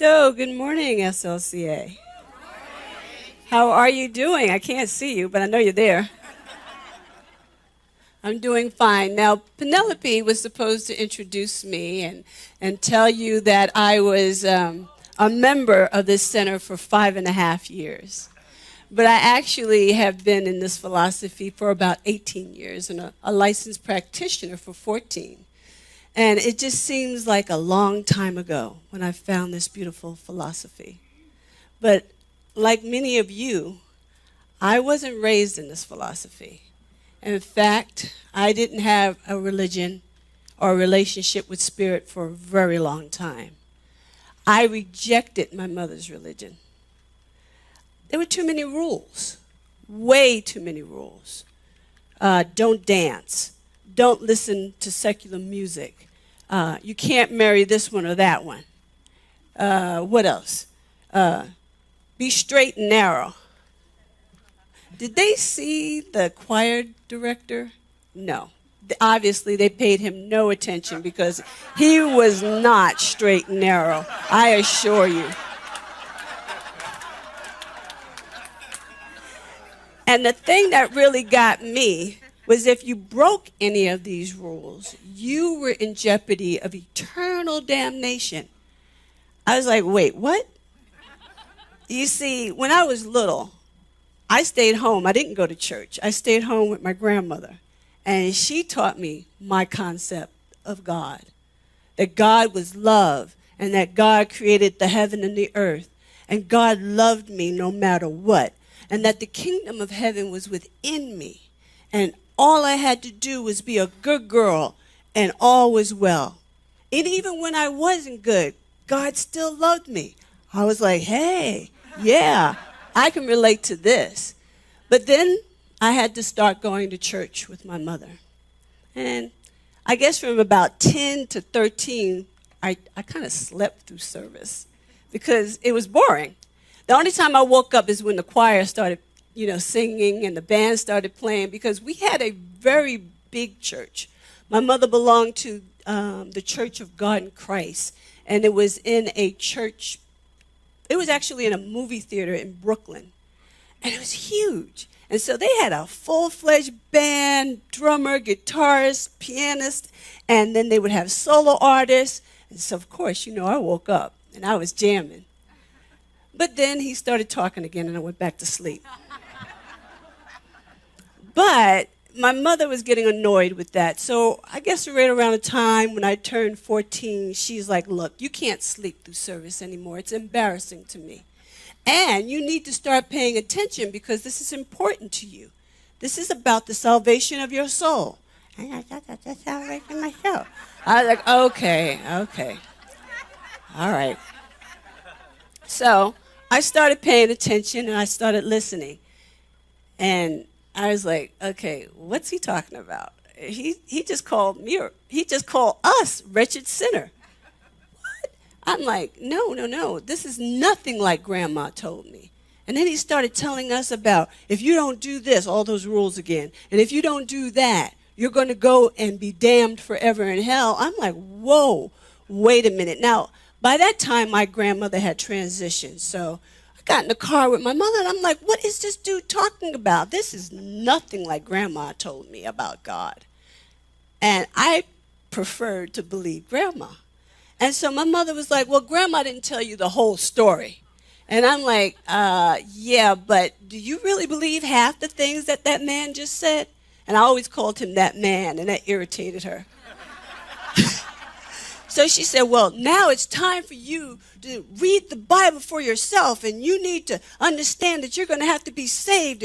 So, good morning, SLCA. How are you doing? I can't see you, but I know you're there. I'm doing fine. Now, Penelope was supposed to introduce me and tell you that I was a member of this center for 5.5 years. But I actually have been in this philosophy for about 18 years and a licensed practitioner for 14. And it just seems like a long time ago when I found this beautiful philosophy. But like many of you, I wasn't raised in this philosophy. In fact, I didn't have a religion or a relationship with spirit for a very long time. I rejected my mother's religion. There were too many rules, way too many rules. Don't dance. Don't listen to secular music. You can't marry this one or that one. What else? Be straight and narrow. Did they see the choir director? No. Obviously, they paid him no attention because he was not straight and narrow, I assure you. And the thing that really got me was if you broke any of these rules, you were in jeopardy of eternal damnation. I was like, wait, what? You see, when I was little, I stayed home. I didn't go to church. I stayed home with my grandmother. And she taught me my concept of God, that God was love and that God created the heaven and the earth. And God loved me no matter what. And that the kingdom of heaven was within me. And all I had to do was be a good girl and all was well. And even when I wasn't good, God still loved me. I was like, hey, yeah, I can relate to this. But then I had to start going to church with my mother. And I guess from about 10 to 13, I kind of slept through service because it was boring. The only time I woke up is when the choir started, singing and the band started playing because we had a very big church. My mother belonged to the Church of God in Christ, and it was in a church. It was actually in a movie theater in Brooklyn, and it was huge. And so they had a full-fledged band, drummer, guitarist, pianist, and then they would have solo artists. And so, of course, I woke up, and I was jamming. But then he started talking again, and I went back to sleep. But my mother was getting annoyed with that. So I guess right around the time when I turned 14, she's like, look, you can't sleep through service anymore. It's embarrassing to me. And you need to start paying attention because this is important to you. This is about the salvation of your soul. And I thought that salvation myself. I was like, okay. All right. So I started paying attention and I started listening. And I was like, okay, what's he talking about? He just called me, he just called us wretched sinner. What? I'm like, no, this is nothing like Grandma told me. And then he started telling us about if you don't do this, all those rules again, and if you don't do that, you're going to go and be damned forever in hell. I'm like, whoa, wait a minute. Now, by that time, my grandmother had transitioned, so I got in the car with my mother, and I'm like, what is this dude talking about? This is nothing like Grandma told me about God. And I preferred to believe Grandma. And so my mother was like, well, Grandma didn't tell you the whole story. And I'm like, yeah, but do you really believe half the things that man just said? And I always called him that man, and that irritated her. So she said, well, now it's time for you to read the Bible for yourself, and you need to understand that you're going to have to be saved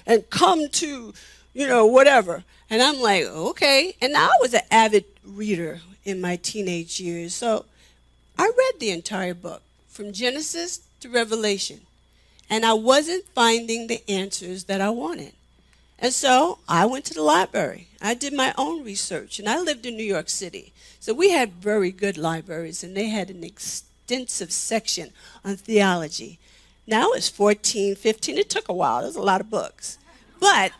and come to, whatever. And I'm like, okay. And I was an avid reader in my teenage years, so I read the entire book from Genesis to Revelation, and I wasn't finding the answers that I wanted. And so I went to the library. I did my own research, and I lived in New York City. So we had very good libraries, and they had an extensive section on theology. Now it's 14, 15. It took a while. There's a lot of books. But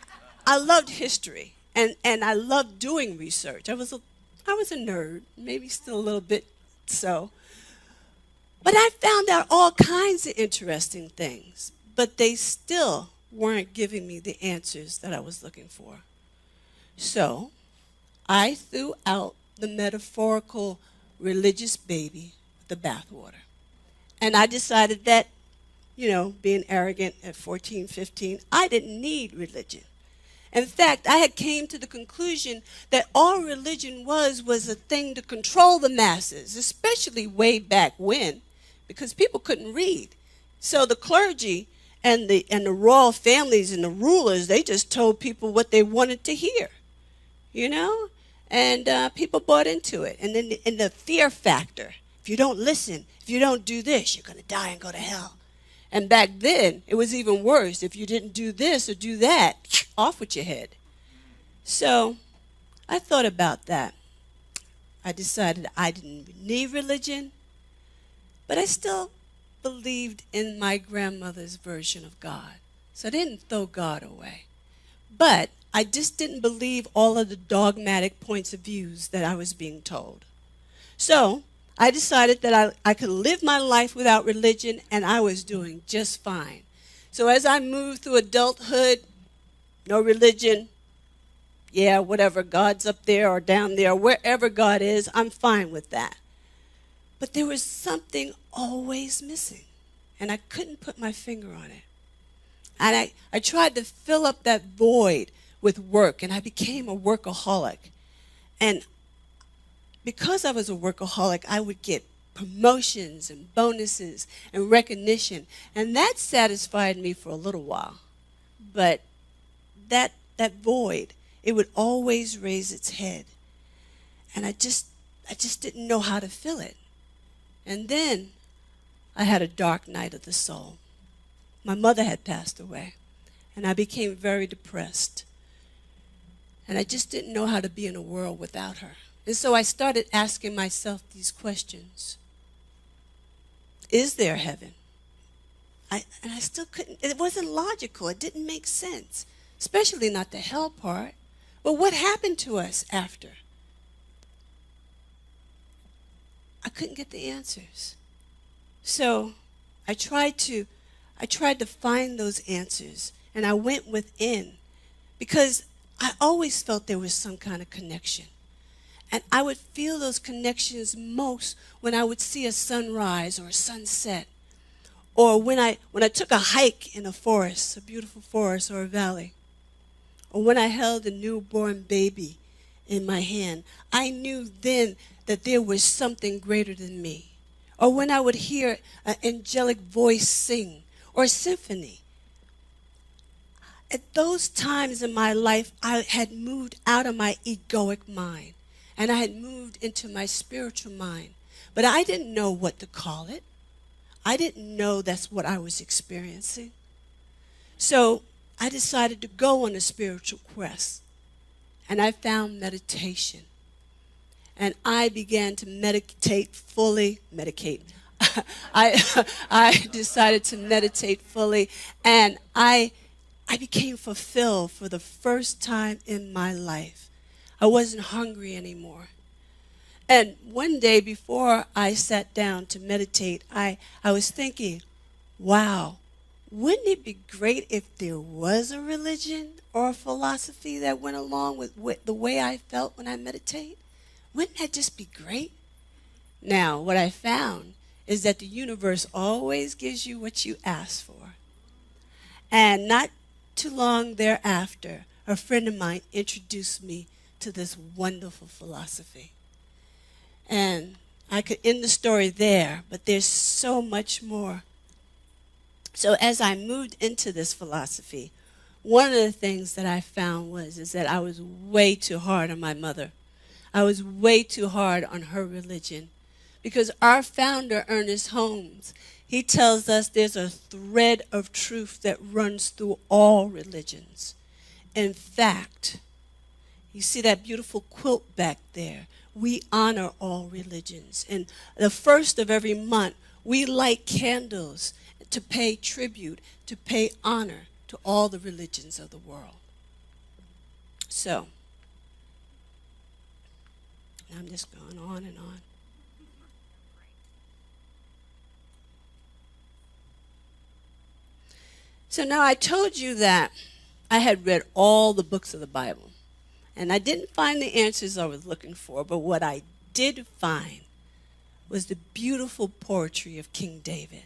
I loved history, and I loved doing research. I was a nerd, maybe still a little bit so. But I found out all kinds of interesting things, but they still weren't giving me the answers that I was looking for. So I threw out the metaphorical religious baby with the bathwater. And I decided that, being arrogant at 14, 15, I didn't need religion. In fact, I had came to the conclusion that all religion was a thing to control the masses, especially way back when, because people couldn't read. So the clergy and the royal families and the rulers, they just told people what they wanted to hear, you know? And people bought into it. And then the fear factor. If you don't listen, if you don't do this, you're going to die and go to hell. And back then, it was even worse. If you didn't do this or do that, off with your head. So I thought about that. I decided I didn't need religion, but I still believed in my grandmother's version of God. So I didn't throw God away. But I just didn't believe all of the dogmatic points of views that I was being told. So I decided that I could live my life without religion, and I was doing just fine. So as I moved through adulthood, no religion, yeah, whatever, God's up there or down there, wherever God is, I'm fine with that. But there was something always missing, and I couldn't put my finger on it. And I tried to fill up that void with work, and I became a workaholic. And because I was a workaholic, I would get promotions and bonuses and recognition, and that satisfied me for a little while. But that void, it would always raise its head, and I just didn't know how to fill it. And then I had a dark night of the soul. My mother had passed away, and I became very depressed, and I just didn't know how to be in a world without her. And so I started asking myself these questions. Is there heaven? And I still couldn't, it wasn't logical. It didn't make sense, especially not the hell part. But what happened to us after? I couldn't get the answers. So I tried to find those answers, and I went within because I always felt there was some kind of connection. And I would feel those connections most when I would see a sunrise or a sunset, or when I took a hike in a forest, a beautiful forest or a valley, or when I held a newborn baby in my hand. I knew then that there was something greater than me. Or when I would hear an angelic voice sing, or a symphony. At those times in my life, I had moved out of my egoic mind. And I had moved into my spiritual mind. But I didn't know what to call it. I didn't know that's what I was experiencing. So I decided to go on a spiritual quest. And I found meditation. And I began to meditate fully. I decided to meditate fully. And I became fulfilled for the first time in my life. I wasn't hungry anymore. And one day before I sat down to meditate, I was thinking, wow, wouldn't it be great if there was a religion or a philosophy that went along with the way I felt when I meditate? Wouldn't that just be great? Now, what I found is that the universe always gives you what you ask for. And not too long thereafter, a friend of mine introduced me to this wonderful philosophy. And I could end the story there, but there's so much more. So as I moved into this philosophy, one of the things that I found is that I was way too hard on my mother. I was way too hard on her religion. Because our founder, Ernest Holmes, he tells us there's a thread of truth that runs through all religions. In fact, you see that beautiful quilt back there? We honor all religions. And the first of every month, we light candles to pay tribute, to pay honor to all the religions of the world. So, I'm just going on and on. So now I told you that I had read all the books of the Bible. And I didn't find the answers I was looking for, but what I did find was the beautiful poetry of King David.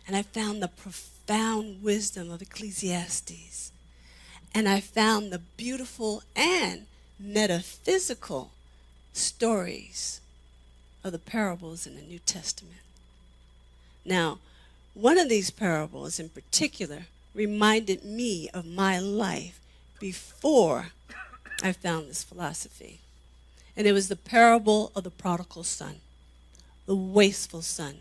And I found the profound wisdom of Ecclesiastes. And I found the beautiful and metaphysical stories of the parables in the New Testament. Now, one of these parables in particular reminded me of my life before I found this philosophy. And it was the parable of the prodigal son, the wasteful son.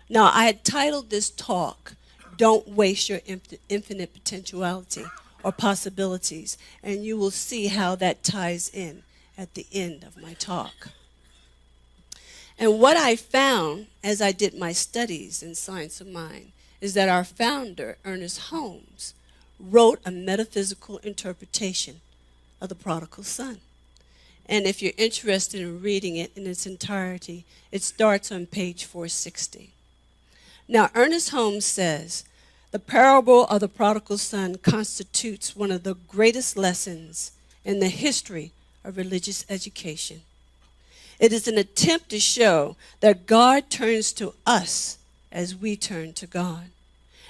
Now, I had titled this talk, Don't Waste Your Infinite Potentiality or Possibilities, and you will see how that ties in at the end of my talk. And what I found as I did my studies in Science of Mind is that our founder, Ernest Holmes, wrote a metaphysical interpretation of the prodigal son. And if you're interested in reading it in its entirety, it starts on page 460. Now, Ernest Holmes says, the parable of the prodigal son constitutes one of the greatest lessons in the history of religious education. It is an attempt to show that God turns to us as we turn to God.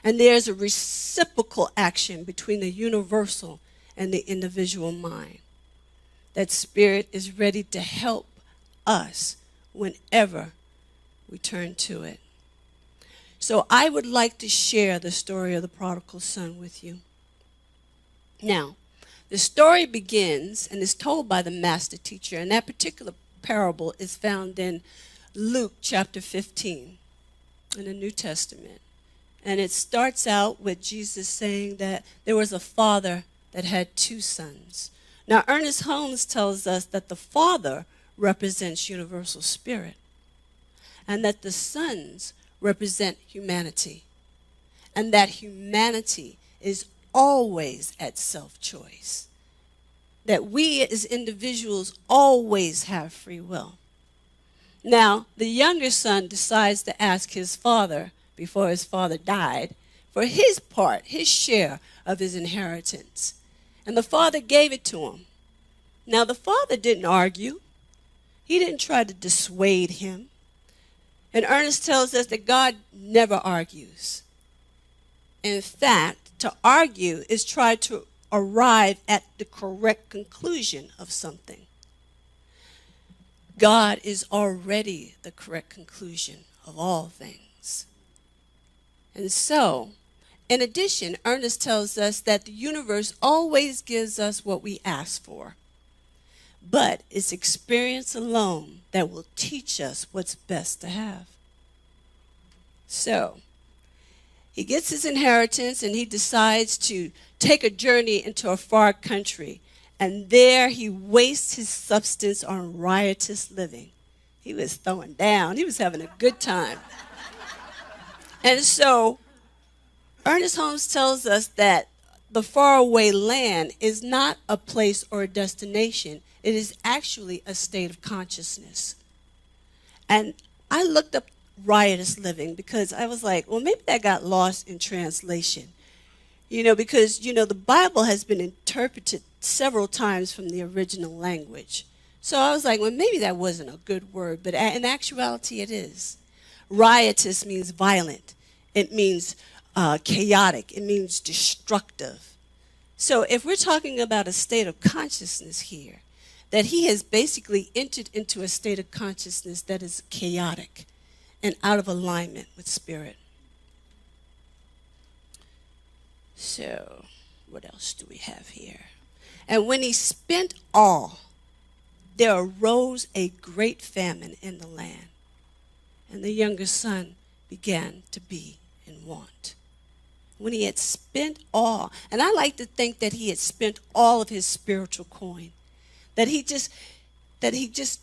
And there's a reciprocal action between the universal and the individual mind. That spirit is ready to help us whenever we turn to it. So I would like to share the story of the prodigal son with you. Now, the story begins and is told by the master teacher, and that particular parable is found in Luke chapter 15 in the New Testament. And it starts out with Jesus saying that there was a father that had two sons. Now, Ernest Holmes tells us that the father represents universal spirit and that the sons represent humanity, and that humanity is always at self-choice, that we as individuals always have free will. Now, the younger son decides to ask his father, before his father died, for his part, his share of his inheritance. And the father gave it to him. Now, the father didn't argue. He didn't try to dissuade him. And Ernest tells us that God never argues. In fact, to argue is try to arrive at the correct conclusion of something. God is already the correct conclusion of all things. And so, in addition, Ernest tells us that the universe always gives us what we ask for. But it's experience alone that will teach us what's best to have. So, he gets his inheritance and he decides to take a journey into a far country. And there he wastes his substance on riotous living. He was throwing down. He was having a good time. And so, Ernest Holmes tells us that the faraway land is not a place or a destination. It is actually a state of consciousness. And I looked up riotous living because I was like, well, maybe that got lost in translation. Because, the Bible has been interpreted several times from the original language. So I was like, well, maybe that wasn't a good word, but in actuality it is. Riotous means violent. It means chaotic. It means destructive. So if we're talking about a state of consciousness here, that he has basically entered into a state of consciousness that is chaotic and out of alignment with spirit. So, what else do we have here? And when he spent all, there arose a great famine in the land, and the younger son began to be in want. When he had spent all, and I like to think that he had spent all of his spiritual coin, that he just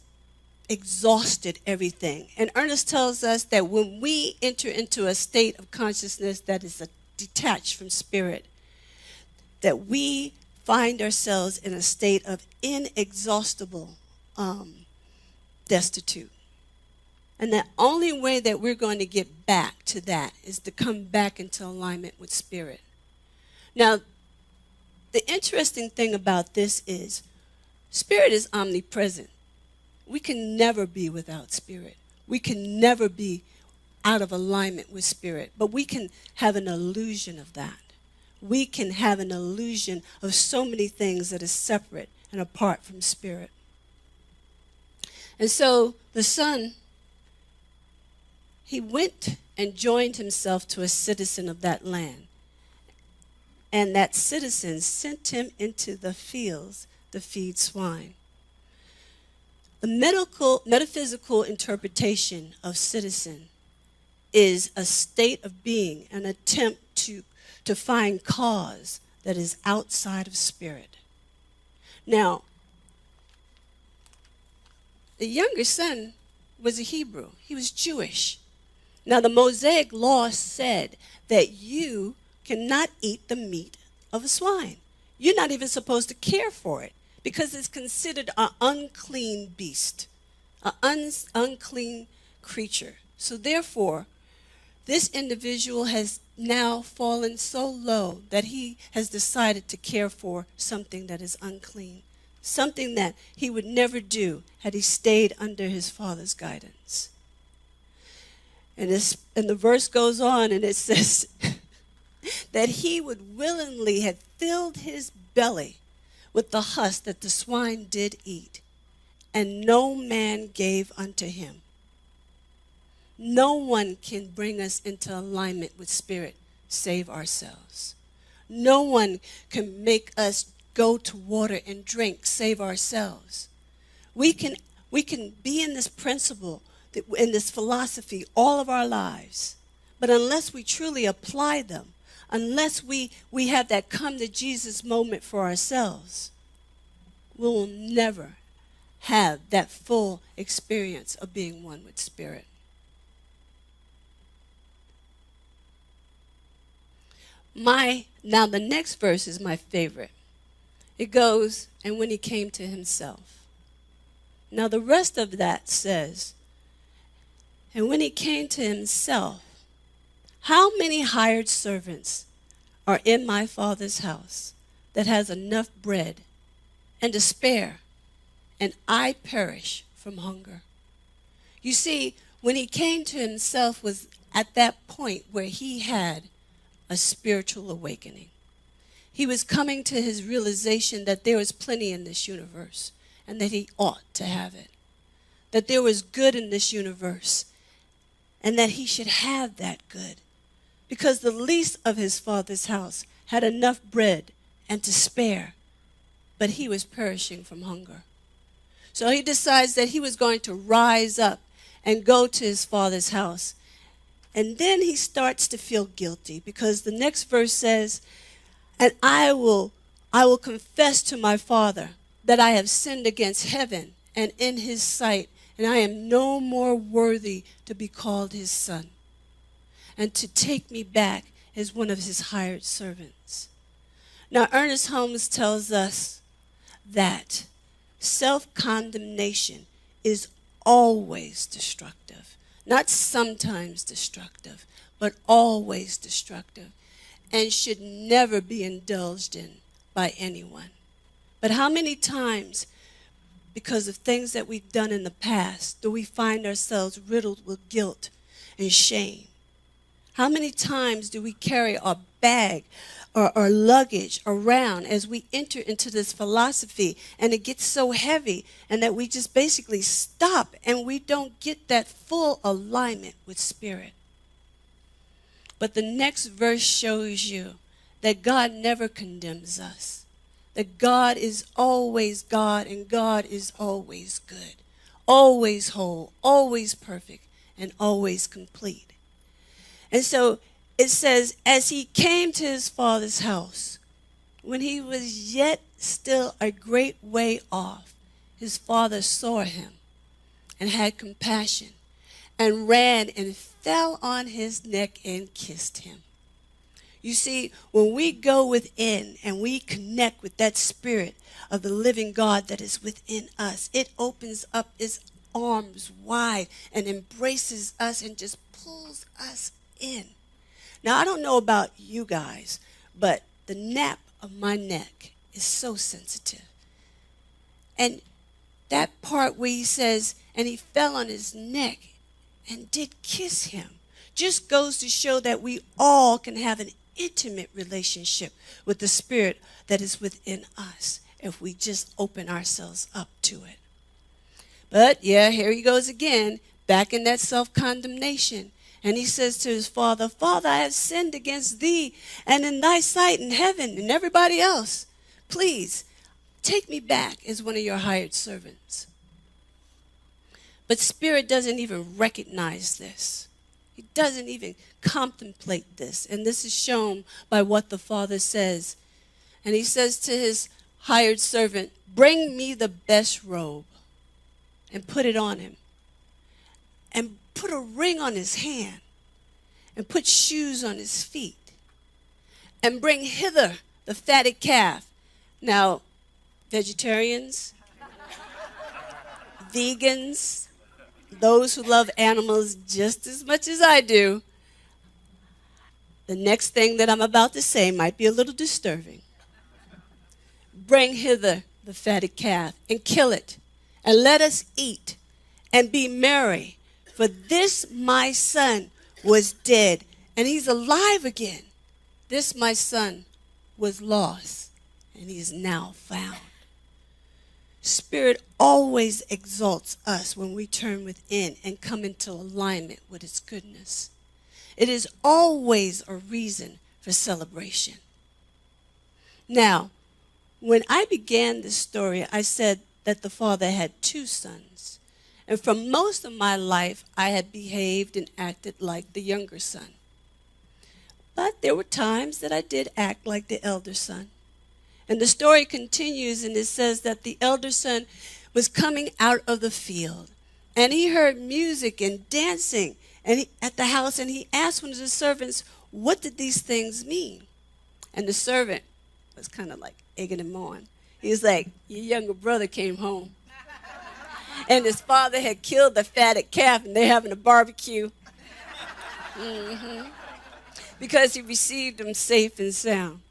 exhausted everything. And Ernest tells us that when we enter into a state of consciousness that is detached from spirit, that we find ourselves in a state of inexhaustible destitute. And the only way that we're going to get back to that is to come back into alignment with spirit. Now, the interesting thing about this is spirit is omnipresent. We can never be without spirit. We can never be out of alignment with spirit, but we can have an illusion of that. We can have an illusion of so many things that is separate and apart from spirit. And so the son, he went and joined himself to a citizen of that land. And that citizen sent him into the fields to feed swine. The metaphysical interpretation of citizen is a state of being, an attempt to find cause that is outside of spirit. Now, the younger son was a Hebrew. He was Jewish. Now, the Mosaic law said that you cannot eat the meat of a swine. You're not even supposed to care for it because it's considered an unclean beast, an unclean creature. So therefore, this individual has now fallen so low that he has decided to care for something that is unclean, something that he would never do had he stayed under his father's guidance. And the verse goes on and it says that he would willingly have filled his belly with the husk that the swine did eat, and no man gave unto him. No one can bring us into alignment with spirit save ourselves. No one can make us go to water and drink save ourselves. We can be in this principle, in this philosophy all of our lives, but unless we truly apply them, unless we have that come to Jesus moment for ourselves, we will never have that full experience of being one with spirit. Now the next verse is my favorite. It goes, and when he came to himself. Now the rest of that says, and when he came to himself, how many hired servants are in my father's house that has enough bread and to spare, and I perish from hunger? You see, when he came to himself was at that point where he had a spiritual awakening. He was coming to his realization that there was plenty in this universe and that he ought to have it. That there was good in this universe and that he should have that good. Because the least of his father's house had enough bread and to spare, but he was perishing from hunger. So he decides that he was going to rise up and go to his father's house. And then he starts to feel guilty because the next verse says, and I will confess to my father that I have sinned against heaven and in his sight, and I am no more worthy to be called his son, and to take me back as one of his hired servants. Now, Ernest Holmes tells us that self-condemnation is always destructive. Not sometimes destructive, but always destructive, and should never be indulged in by anyone. But how many times, because of things that we've done in the past, do we find ourselves riddled with guilt and shame? How many times do we carry our bag or luggage around as we enter into this philosophy, and it gets so heavy and that we just basically stop and we don't get that full alignment with spirit? But the next verse shows you that God never condemns us, that God is always God and God is always good, always whole, always perfect, and always complete. And so it says, as he came to his father's house, when he was yet still a great way off, his father saw him and had compassion and ran and fell on his neck and kissed him. You see, when we go within and we connect with that spirit of the living God that is within us, it opens up its arms wide and embraces us and just pulls us in. Now, I don't know about you guys, but the nape of my neck is so sensitive. And that part where he says, and he fell on his neck and did kiss him, just goes to show that we all can have an intimate relationship with the Spirit that is within us if we just open ourselves up to it. But yeah, here he goes again, back in that self-condemnation. And he says to his father, Father, I have sinned against thee and in thy sight in heaven and everybody else. Please, take me back as one of your hired servants. But Spirit doesn't even recognize this. He doesn't even contemplate this. And this is shown by what the Father says. And he says to his hired servant, bring me the best robe and put it on him. And put a ring on his hand. And put shoes on his feet. And bring hither the fatted calf. Now, vegetarians, vegans, those who love animals just as much as I do, the next thing that I'm about to say might be a little disturbing. Bring hither the fatted calf and kill it, and let us eat and be merry. For this my son was dead, and he's alive again. This my son was lost, and he is now found. Spirit always exalts us when we turn within and come into alignment with its goodness. It is always a reason for celebration. Now, when I began this story, I said that the Father had two sons. And for most of my life, I had behaved and acted like the younger son. But there were times that I did act like the elder son. And the story continues, and it says that the elder son was coming out of the field. And he heard music and dancing at the house, and he asked one of the servants, what did these things mean? And the servant was kind of like egging him on. He was like, your younger brother came home. And his father had killed the fatted calf, and they're having a barbecue. Because he received him safe and sound.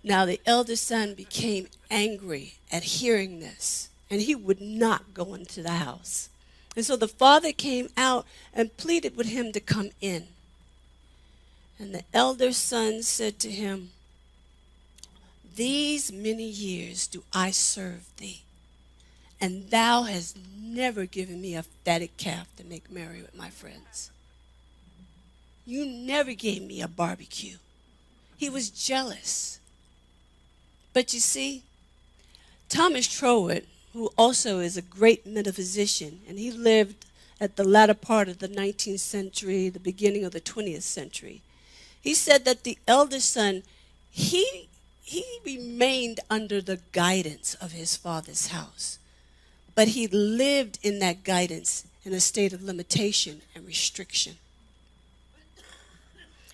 Now the elder son became angry at hearing this, and he would not go into the house. And so the father came out and pleaded with him to come in. And the elder son said to him, these many years do I serve thee, and thou hast never given me a fatted calf to make merry with my friends. You never gave me a barbecue. He was jealous. But you see, Thomas Troward, who also is a great metaphysician, and he lived at the latter part of the 19th century, the beginning of the 20th century, he said that the elder son, he remained under the guidance of his father's house. But he lived in that guidance in a state of limitation and restriction.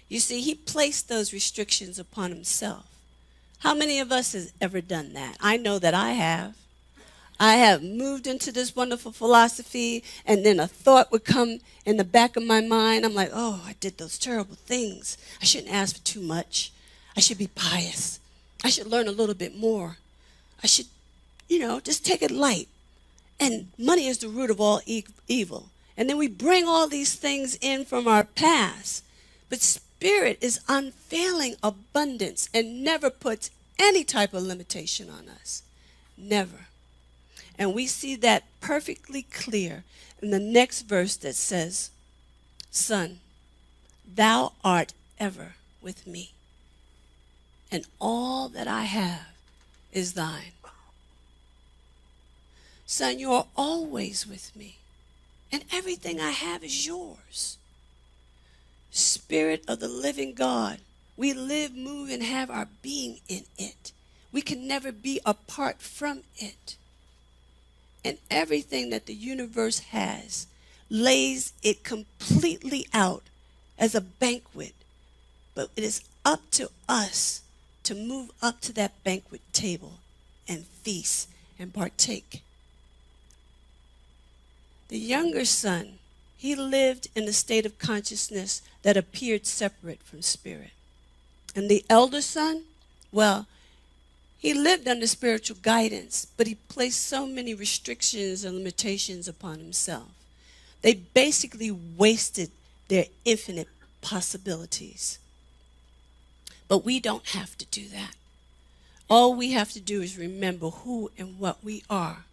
You see, he placed those restrictions upon himself. How many of us has ever done that? I know that I have. I have moved into this wonderful philosophy, and then a thought would come in the back of my mind. I'm like, oh, I did those terrible things. I shouldn't ask for too much. I should be pious. I should learn a little bit more. I should, just take it light. And money is the root of all evil. And then we bring all these things in from our past. But Spirit is unfailing abundance and never puts any type of limitation on us. Never. And we see that perfectly clear in the next verse that says, Son, thou art ever with me, and all that I have is thine. Son, you are always with me, and everything I have is yours. Spirit of the living God, we live, move, and have our being in it. We can never be apart from it. And everything that the universe has lays it completely out as a banquet. But it is up to us to move up to that banquet table and feast and partake. The younger son, he lived in a state of consciousness that appeared separate from Spirit. And the elder son, well, he lived under spiritual guidance, but he placed so many restrictions and limitations upon himself. They basically wasted their infinite possibilities. But we don't have to do that. All we have to do is remember who and what we are.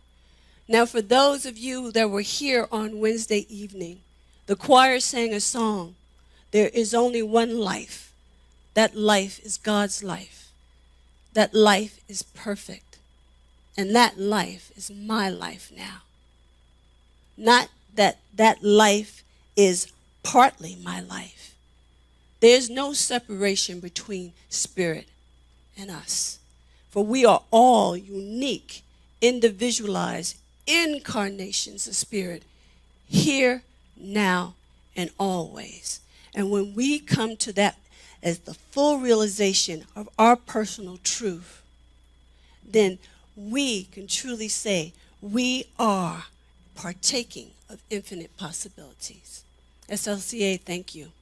Now, for those of you that were here on Wednesday evening, the choir sang a song, "There is only one life. That life is God's life. That life is perfect. And that life is my life now." Not that that life is partly my life. There's no separation between spirit and us. For we are all unique, individualized incarnations of spirit, here, now, and always. And when we come to that as the full realization of our personal truth, then we can truly say we are partaking of infinite possibilities. SLCA, thank you.